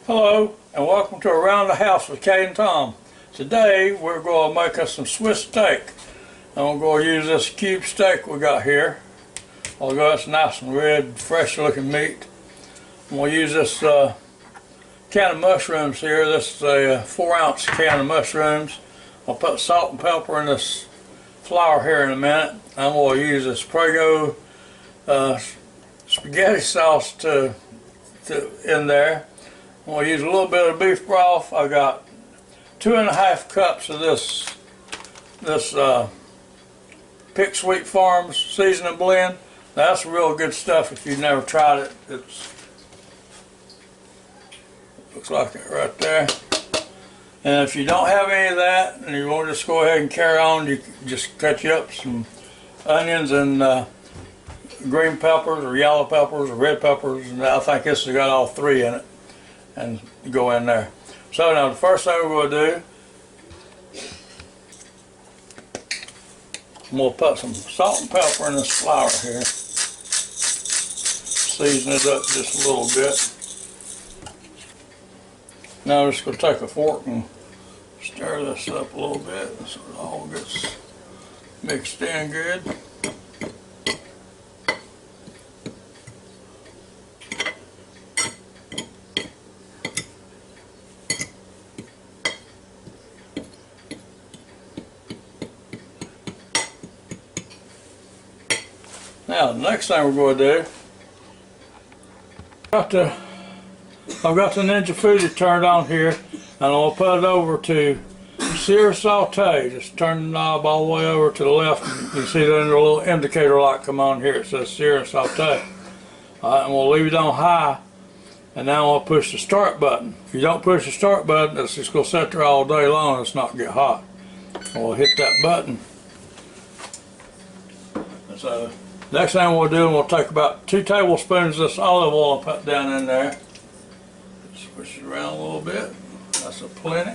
Hello and welcome to Around the House with Kay and Tom. Today we're going to make us some Swiss steak. I'm going to use this cube steak we got here. Although it's nice and red, fresh looking meat. I'm going to use this can of mushrooms here. This is a 4-ounce can of mushrooms. I'll put salt and pepper in this flour here in a minute. I'm going to use this Prego spaghetti sauce in there. I'm going to use a little bit of beef broth. I got 2.5 cups of this Pick Sweet Farms seasoning blend. Now, that's real good stuff if you've never tried it. It looks like it right there. And if you don't have any of that and you want to just go ahead and carry on, you can just cut you up some onions and green peppers or yellow peppers or red peppers, and I think this has got all 3 in it, and go in there. So now the first thing we're going to do, I'm going to put some salt and pepper in this flour here. Season it up just a little bit. Now I'm just going to take a fork and stir this up a little bit so it all gets mixed in good. Now the next thing we're going to do, I've got the Ninja FOODi turned on here, and I'll put it over to sear saute. Just turn the knob all the way over to the left. You see that little indicator light come on here. It says sear and saute. Alright, and we'll leave it on high, and now I'll push the start button. If you don't push the start button, it's just going to sit there all day long and it's not going to get hot. And we'll hit that button. So next thing we'll do, we'll take about 2 tablespoons of this olive oil and put down in there. Switch it around a little bit. That's a plenty.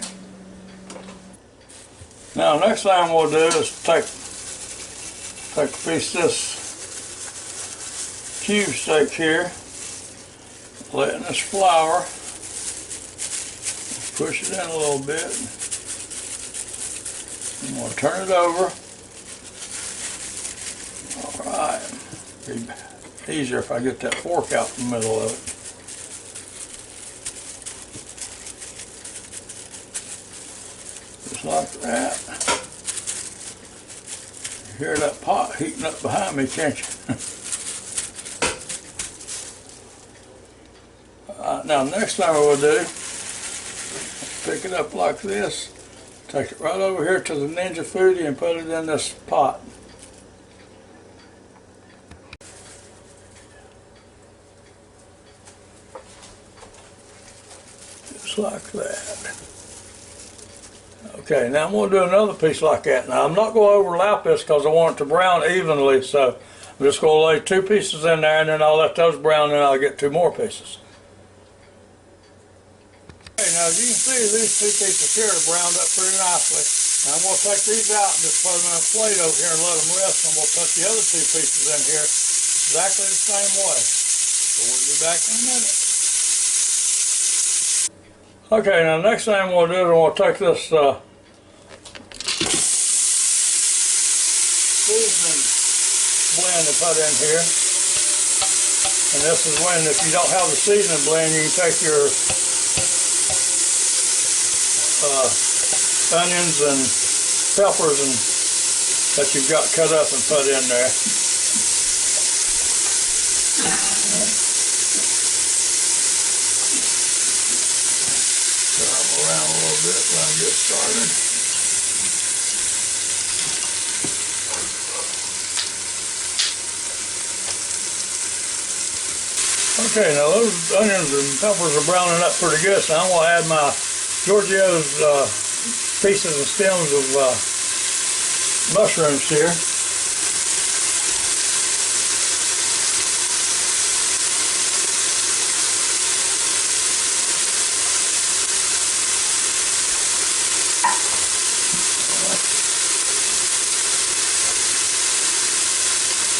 Now next thing we'll do is take a piece of this cube steak here, let in this flour, push it in a little bit. I'm going to turn it over. Alright, be easier if I get that fork out in the middle of it. Just like that. You hear that pot heating up behind me, can't you? Now next thing we'll do, pick it up like this, take it right over here to the Ninja FOODi and put it in this pot. Just like that. Okay, now I'm going to do another piece like that. Now I'm not going to overlap this because I want it to brown evenly, so I'm just going to lay 2 pieces in there and then I'll let those brown and I'll get 2 more pieces. Okay, now as you can see, these 2 pieces here are browned up pretty nicely. Now I'm going to take these out and just put them in a plate over here and let them rest, and we'll put the other 2 pieces in here exactly the same way. So we'll be back in a minute. Okay, now the next thing we'll do is we'll take this seasoning blend and put in here. And this is when, if you don't have the seasoning blend, you can take your onions and peppers that you've got cut up and put in there. Around a little bit when I get started. Okay, now those onions and peppers are browning up pretty good, so I'm going to add my Giorgio's pieces and stems of mushrooms here.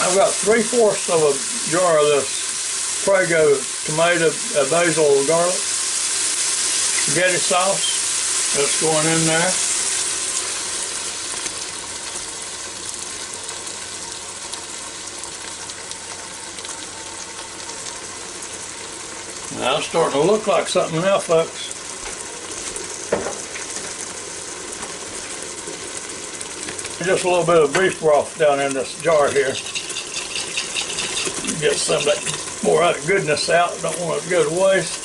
I've got 3/4 of a jar of this Prego tomato, basil, garlic. spaghetti sauce that's going in there. Now it's starting to look like something now, folks. Just a little bit of beef broth down in this jar here. Get some of that more of that goodness out. Don't want it to go to waste.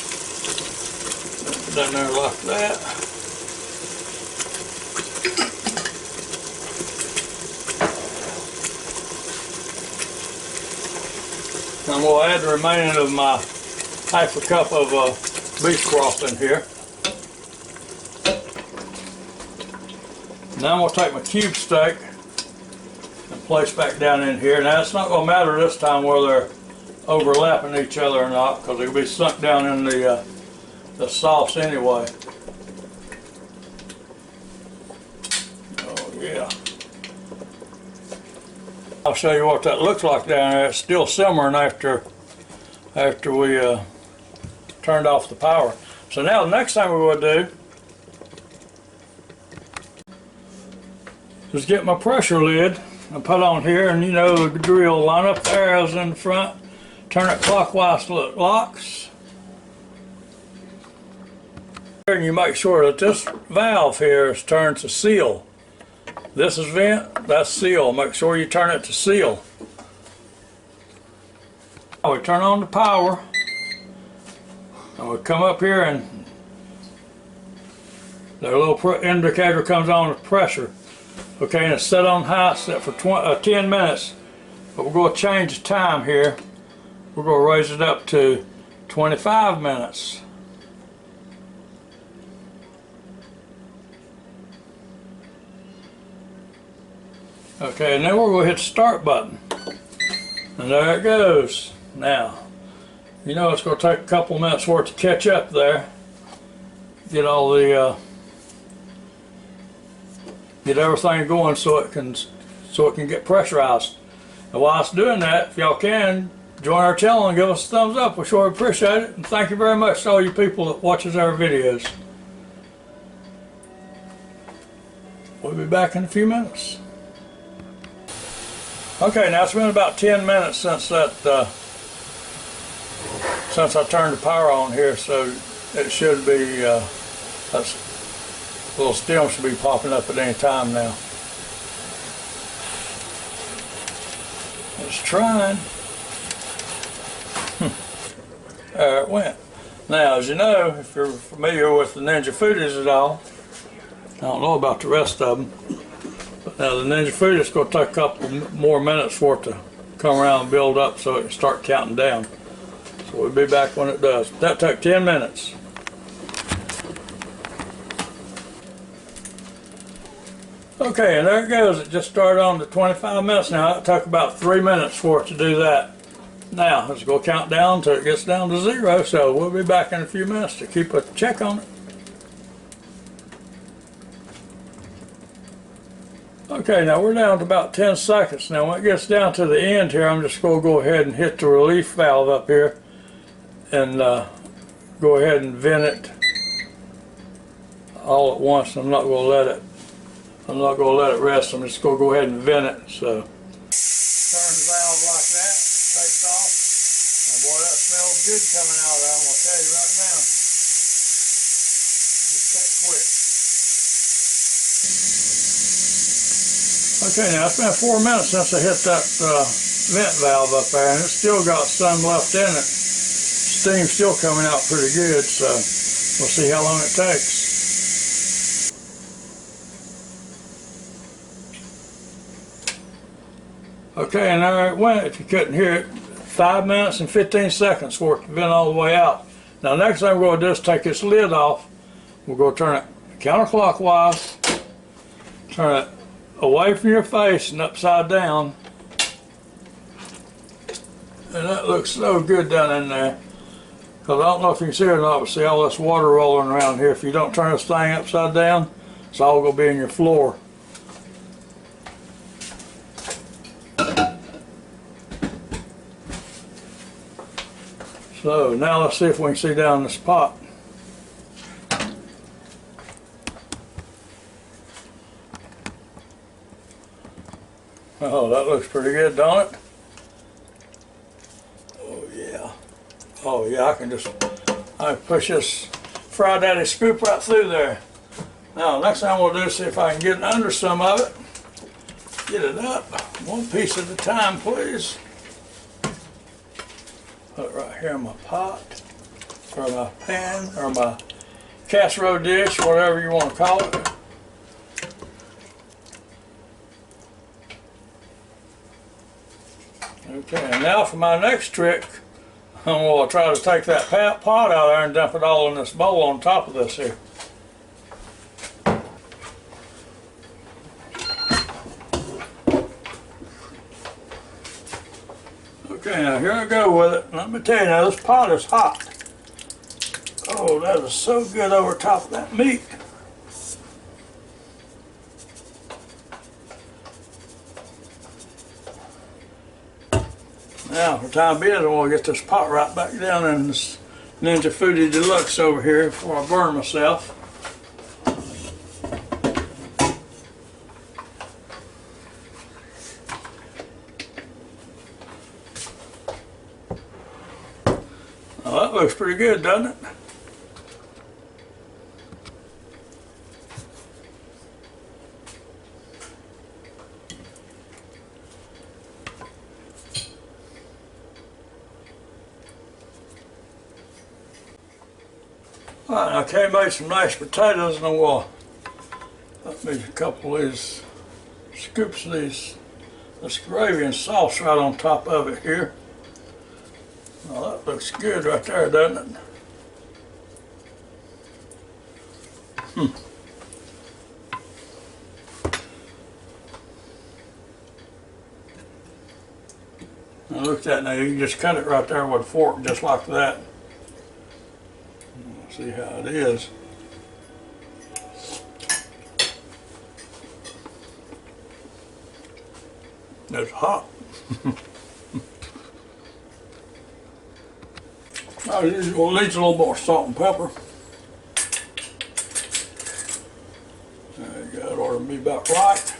Put it down there like that. I'm going to add the remaining of my half a cup of beef broth in here. Now I'm going to take my cube steak and place back down in here. Now it's not going to matter this time whether they're overlapping each other or not, because they'll be sunk down in the sauce anyway. Oh yeah. I'll show you what that looks like down there. It's still simmering after we turned off the power. So now the next thing we're going to do is get my pressure lid and put on here, and you know the drill, line up the arrows in the front, turn it clockwise till it locks. And you make sure that this valve here is turned to seal. This is vent, that's seal. Make sure you turn it to seal. Now we turn on the power, and we come up here and the little indicator comes on with pressure. Okay, and it's set on high, set for 10 minutes. But we're going to change the time here. We're going to raise it up to 25 minutes. Okay, and then we're going to hit the start button. And there it goes. Now, you know it's going to take a couple minutes for it to catch up there. Get all the get everything going so it can get pressurized. And while it's doing that, if y'all can, join our channel and give us a thumbs up. We sure appreciate it. And thank you very much to all you people that watches our videos. We'll be back in a few minutes. Okay, now it's been about 10 minutes since that since I turned the power on here, so it should be that's little stem should be popping up at any time now. It's trying. There it went. Now, as you know, if you're familiar with the Ninja FOODis at all, I don't know about the rest of them, but now the Ninja FOODi is going to take a couple more minutes for it to come around and build up so it can start counting down. So we'll be back when it does. That took 10 minutes. Okay, and there it goes. It just started on to 25 minutes now. It took about 3 minutes for it to do that. Now, let's go count down until it gets down to 0, so we'll be back in a few minutes to keep a check on it. Okay, now we're down to about 10 seconds. Now when it gets down to the end here, I'm just going to go ahead and hit the relief valve up here and go ahead and vent it all at once. I'm not going to let it rest. I'm just going to go ahead and vent it. So turn the valve like that, takes off. And boy, that smells good coming out of there, I'm going to tell you right now. Just that quick. Okay, now it's been 4 minutes since I hit that vent valve up there, and it's still got some left in it. Steam's still coming out pretty good, so we'll see how long it takes. Okay, and there it went, if you couldn't hear it. 5 minutes and 15 seconds for it to vent all the way out. Now next thing we're going to do is take this lid off. We're going to turn it counterclockwise, turn it away from your face and upside down. And that looks so good down in there. Because I don't know if you can see it or not, but see all this water rolling around here. If you don't turn this thing upside down, it's all going to be in your floor. So now let's see if we can see down this pot. Oh, that looks pretty good, don't it? Oh yeah. Oh yeah, I push this Fry Daddy scoop right through there. Now, next thing I'm going to do is see if I can get under some of it. Get it up, one piece at a time, please. Put it right here in my pot, or my pan, or my casserole dish, whatever you want to call it. Okay, and now for my next trick, I'm going to try to take that pot out there and dump it all in this bowl on top of this here. Okay, now here I go with it. Let me tell you now, this pot is hot. Oh, that is so good over top of that meat. Now, for the time being, I want to get this pot right back down in this Ninja FOODi DELUXE over here before I burn myself. Well, that looks pretty good, doesn't it? Alright, now Kay made some nice potatoes, and I'm going to put me a couple of these scoops of this gravy and sauce right on top of it here. Well, that looks good right there, doesn't it? Now look at that now, you can just cut it right there with a fork just like that. See how it is. It's hot. As usual, it needs a little more salt and pepper. There you go, it ought to be about right.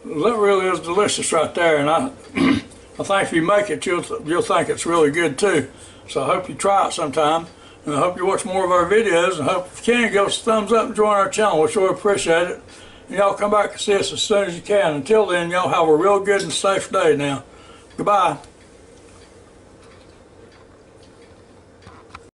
That really is delicious right there, and I think if you make it, you'll think it's really good too. So I hope you try it sometime, and I hope you watch more of our videos, and I hope if you can, give us a thumbs up and join our channel. We sure appreciate it. And y'all come back and see us as soon as you can. Until then, y'all have a real good and safe day now. Goodbye.